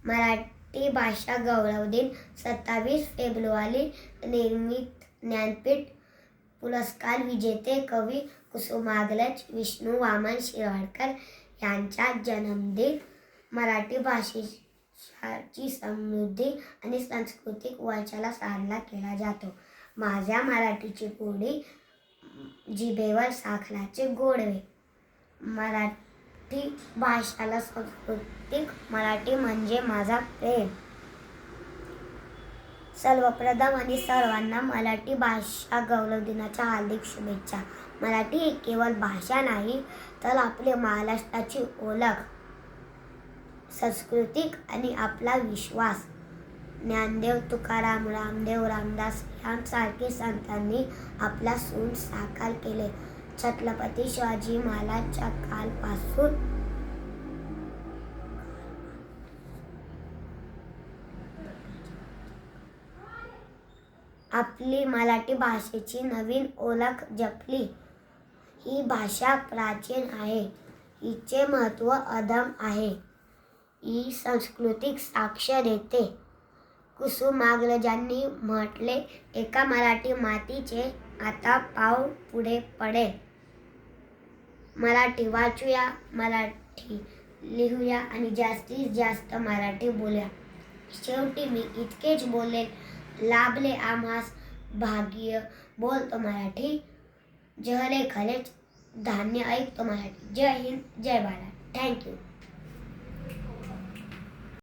मराठी भाषा गौरव दिन 27 फेब्रुवारी निर्मित ज्ञानपीठ पुरस्कार विजेते कवी कुसुमाग्रज विष्णू वामन शिरवाडकर यांचा जन्मदिन मराठी भाषेची समृद्धी आणि सांस्कृतिक वारशाला साजरा केला जातो. माझ्या मराठीची गोडी जिभेवर साखराचे गोडवे. मराठी भाषाला सांस्कृतिक मराठी म्हणजे माझा प्रेम. सर्वप्रथम आणि सर्वांना मराठी भाषा गौरव दिनाच्या हार्दिक शुभेच्छा. मराठी ही केवळ भाषा नाही तर आपली महाराष्ट्राची ओळख, संस्कृती आणि आपला विश्वास. ज्ञानदेव तुकाराम, रामदेव रामदास यांसारखे संतांनी आपला सूर साकार केले. छत्रपती शिवाजी महाराजांच्या काळापासून आपली मराठी भाषेची नवीन ओळख जपली. ही भाषा प्राचीन आहे, हिचे महत्त्व अदम आहे, ही सांस्कृतिक साक्ष देते. कुसुमाग्रजांनी म्हटले, एका मराठी मातीचे आता पाऊल पुढे पडेल. मराठी वाचूया, मराठी लिहूया आणि जास्तीत जास्त मराठी बोलूया. शेवटी मी इतकेच बोलेल, लाभले आम्हास भाग्य बोलतो मराठी, जहले खलेच धान्य ऐकतो मराठी. जय हिंद, जय भारत. थँक्यू.